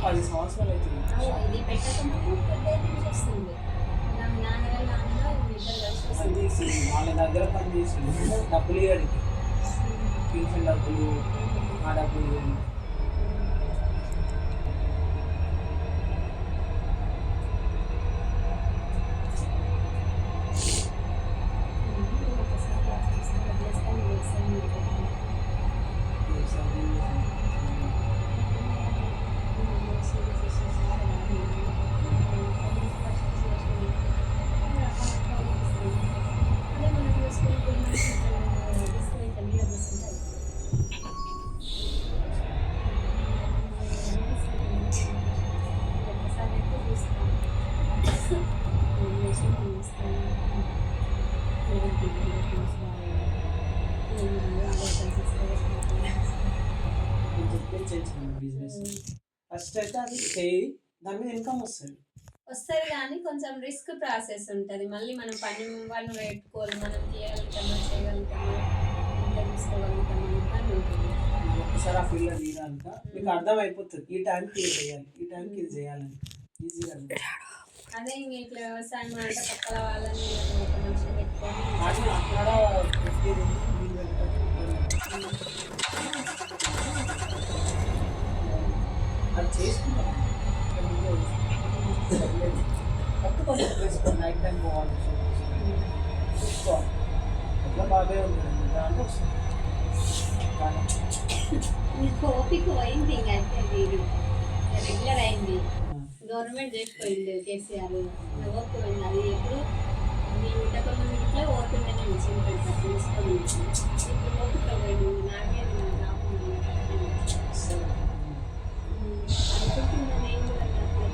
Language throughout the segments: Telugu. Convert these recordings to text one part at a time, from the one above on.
10 సంవత్సరాలు అవుతుంది. ఇది పెట్టక ముందు పెద్ద వస్తుంది. నాన్నగారు ఇద్దరు కలిసి వస్తుంది. వాళ్ళ దగ్గర పని చేసిండు, డబ్బులు ఇవ్వడానికి ట్యూషన్ డబ్బులు, ఆ డబ్బులు ఇవ్వండి. బిజినెస్ ఫస్ట్ అయితే అది చేయి, దాని మీద ఇన్కమ్ వస్తుంది. కానీ కొంచెం రిస్క్ ప్రాసెస్ ఉంటుంది. మళ్ళీ మనం పని వాళ్ళు పెట్టుకోవాలి, మనం తీయగలుగుతామా, చేయగలుగుతామా, ఇంట్లో తీసుకోగలుగుతామా ఇబ్బంది ఉంటుంది. ఒకసారి ఆ ఫీల్డ్ తీరాక మీకు అర్థం అయిపోతుంది, ఈ టైంకి ఇది చేయాలి, ఈ టైంకి ఇది చేయాలని ఈజీగా. అదే ఇంక ఇట్లా వ్యవసాయం అంటే పక్కల వాళ్ళని ఒక మనిషిని పెట్టుకొని అక్కడ అది చేసుకుంటాం. కొత్త వేసుకోండి, నైట్ టైం పోవాలి, చూసుకోవాలి. ఎట్లా బాగా ఉంటుంది దాంట్లో వస్తుంది. మీకు ఓపిక పోయింది, ఇంకైతే మీరు రెగ్యులర్ అయింది. గవర్నమెంట్ చేసిపోయింది కేసీఆర్, ఓపిక పోయింది. అది ఎప్పుడు మీ ఇంతకుముందు ఇంట్లో ఓపికనే మంచిగా పెడతారు తెలుసుకొని. ఇప్పుడు ఓపిక పోయింది, నాకే రాకుండా అనుకుంటున్నా. నేను కూడా అప్పుడు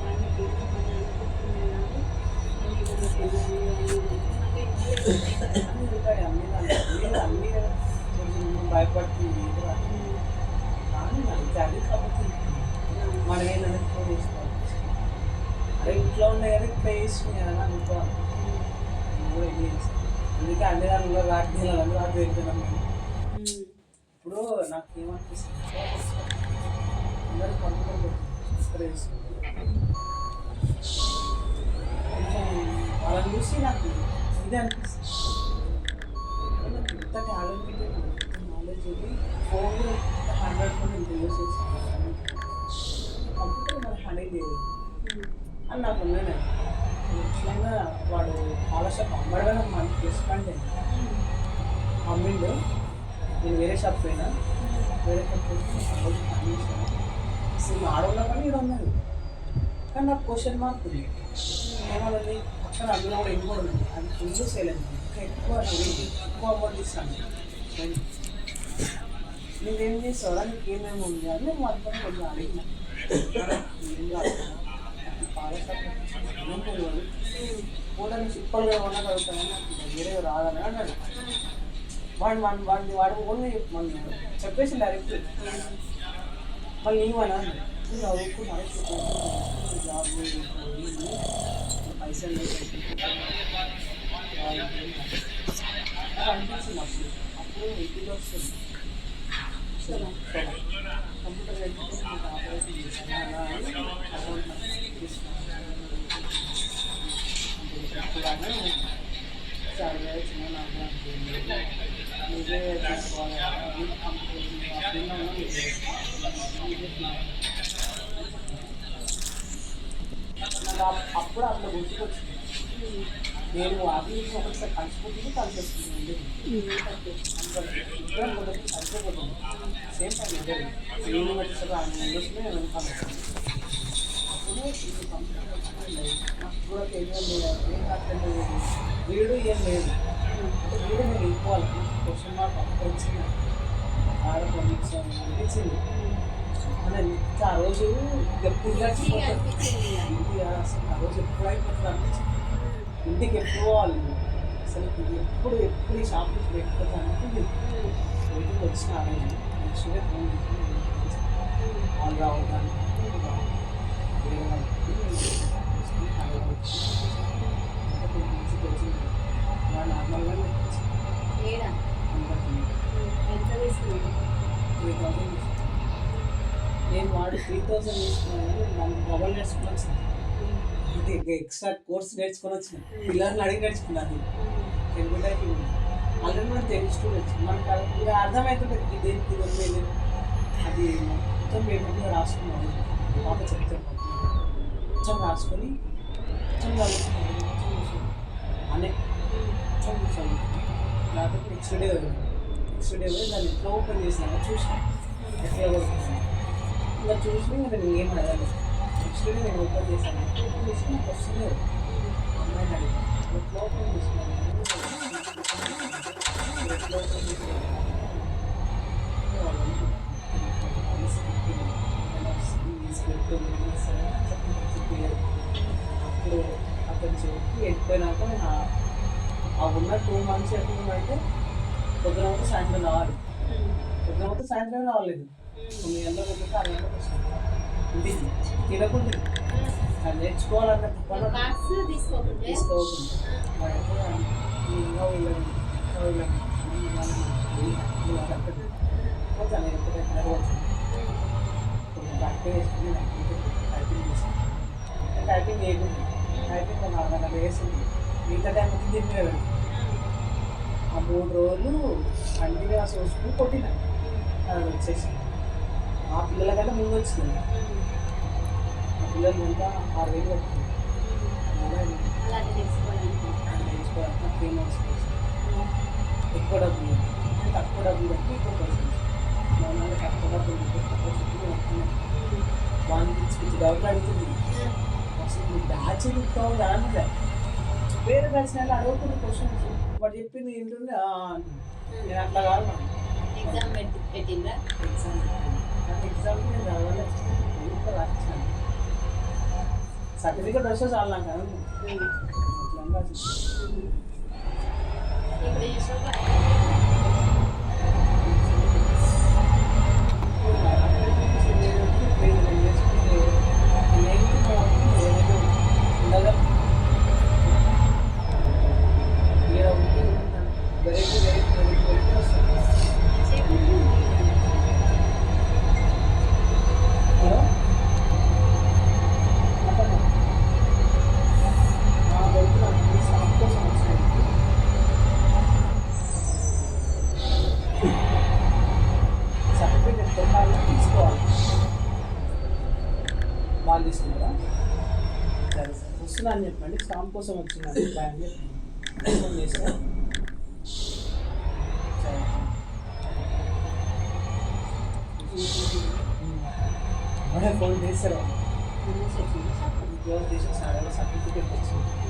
బాగా అనుకుంటున్నాను, భయపడుతుంది కానీ మనకి అది కాబట్టి మనం ఏదైనా చేసుకోవాలి. అదే ఇంట్లో ఉన్నాయి కదా ఇట్లా వేసుకుని అని అనుకోవాలి. అందుకే అన్ని దానిలో రాకపోయినా రాక వెళ్తున్నాం మేము. ఇప్పుడు నాకు ఏమనిపిస్తుంది, అందరూ కంప్యూటర్ ఇక్కడ వేసుకుంటారు. కొంచెం వాళ్ళని చూసి నాకు ఇదే అనిపిస్తుంది, ఇంత టాలెంటెడ్ నాలెడ్జ్ ఉంది, ఫోన్ 100% యూస్ చేస్తాను, కంప్యూటర్ మనం హ్యాండిల్ చేయలేదు అని నాకు ఉన్నాయి. ఎట్లయినా వాడు ఆలోచన అమ్మడమే నాకు మనకి ప్లస్ పాయింట్ అయింది. అమ్మిండు, నేను వేరే షాప్ పోయినా, వేరే షాప్ పోయి పని చేసాను. అసలు ఆడవున్నా కానీ ఇక్కడ ఉన్నది, కానీ నాకు క్వశ్చన్ మార్క్ ఉంది. ఏమన్నది పక్కన అందులో కూడా ఇంకో ఉంది, అది ఫుల్ సేల్ అయింది. ఎక్కువ అమౌంట్ ఇస్తాను. నువ్వేం చేస్తావు, నీకు ఏమేమి ఉంది అని నేను మాత్రం కొంచెం అడిగిన. ఏం కాదు కూడా సిప్పలుగా ఏమన్నా కలుగుతానని నాకు వేరే రాదని అన్నాడు. వాడు ఓన్లీ చెప్పేసి డైరెక్ట్ మళ్ళీ నీవనా చదువుకున్నాను జాబ్ పైసలు అనిపించింది. అప్పుడు ఇంటిలో వస్తుంది కంప్యూటర్ పెట్టుకుని మీకు ఆపరేషన్ చేశాను అకౌంట్ తీసుకున్నాను. చాలా చిన్న నాకు మీరే తీసుకోవాలి. నాకు అప్పుడు అట్లా గుర్తుకొచ్చింది. నేను అది ఒకసారి కలిసిపోతుంది, కలిసిపోతుంది ఇద్దరం మొదటి కలిసిపోతుంది సేమ్ టైం ఇద్దరు నేను వచ్చేసరికి ఆయన ఇండస్ట్రీ నేను వెళ్తాను. అప్పుడు ఇది కంప్యూటర్ నాకు కూడా తెలియదు, ఏం కష్టం లేదు, వీడు ఏం లేదు. వీడు నేను వెళ్ళిపోవాలి క్వశ్చన్ మార్క్ అప్పుడు వచ్చింది. ఆడ పంపించాను అనిపించింది. ఆ రోజు ఎప్పుడు గడిచిపోతుంది, ఆ రోజు ఎప్పుడు అయిపోతుంది అనిపించింది. ఇంటికి ఎప్పుడు పోవాలి అసలు, ఎప్పుడు ఈ షాప్ నుంచి పెట్టిపోతా అనుకుంది. ఇంటికి వచ్చిన మంచిగా ఫోన్ వాళ్ళు రావడానికి నార్మల్గా 3,000 నేను వాడు 3000 తీసుకున్నాను కానీ దానికి డబల్ నేర్చుకుని వచ్చిన అంటే ఇంకా ఎక్స్ట్రా కోర్స్ నేర్చుకొని వచ్చిన పిల్లల్ని అడిగి నేర్చుకున్నాను తెలుగు టైపింగ్ ఆల్రెడీ మనం తెలుగు స్టూడెంట్స్ మనకు ఇంకా అర్థమవుతుంది దేనికి ఇది అది మొత్తం పేపర్ మీద రాసుకున్నాను పాప చెప్తాను కొంచెం రాసుకొని కొంచెం చదువుకున్నాను అనే కొంచెం చదువుకున్నాను లేకపోతే నెక్స్ట్ డే పోయి దాన్ని ఎట్లా ఓపెన్ చేసినా చూసాను ఎట్లా కొడుతున్నాను ఇంకా చూసి ఇంకా నేను ఏం అడగాలి నెక్స్ట్ డే నేను ఓపెన్ చేశాను ఓపెన్ చేసి నాకు వస్తుంది అమ్మాయిని అడిగాను ఎట్లా ఓపెన్ చేసినాను ఎట్లా ఓపెన్ చేసినాను అప్పుడు అతను చెప్పి వెళ్ళిపోయినాక నేను ఆ ఉన్న 2 months ఎట్లుందంటే పొద్దున మొత్తం సాయంత్రం రావాలి పొద్దున మొత్తం సాయంత్రం రావలేదు 9 గంటలకు పోతే 6 గంటలకు వస్తుంది ఇంటికి తినకుండా అది నేర్చుకోవాలన్న తీసుకోకుండా వాడు ఎప్పుడు ఇంకా వెళ్ళండి పోతాను ఎప్పుడైనా కొంచెం ప్రాక్టీస్ చేసుకుని టైపింగ్ చేస్తాను టైపింగ్ చేయకుండా టైపింగ్ ఒక అర్ధ గంట వేసింది మిగతా టైం వచ్చి దీని మీద ఆ 3 రోజులు కంటిన్యూస్ చూసుకుని కొట్టిన అది వచ్చేసి ఆ పిల్లల కంటే ముందు వచ్చింది ఆ పిల్లలు ముందు 6,000 కట్టింది నేర్చుకోవాలంటే 3 months ఎక్కువ డబ్బులు తక్కువ డబ్బులు బట్టి ఎక్కువ పర్సెంట్ నాన్న తక్కువ డబ్బులు వానికి పిచ్చి డబ్బులు అడుగుతుంది అసలు నువ్వు బ్యాచ్ ఎదుగుతావు దాని వేరే బ్యాచ్ నెల అడగకుండా క్వశ్చన్స్ వాడు చెప్పింది ఏంటంటే నేను అట్లా కాదు మనం ఎగ్జామ్ పెట్టిందా ఎగ్జామ్ నేను చదవలేదు ఇంకా రాసినాను సర్టిఫికేట్ వస్తే చాలు నాకు అట్లా ఇప్పుడు చేసినావా? వాళ్ళు తీసుకుంటారా సరే సరే వస్తున్నా అని చెప్పండి స్టాంప్ కోసం వచ్చిందండి బ్యాంక్ ఫోన్ చేస్తా సరే ఫోన్ చేస్తారా సర్టిఫికేట్ వచ్చింది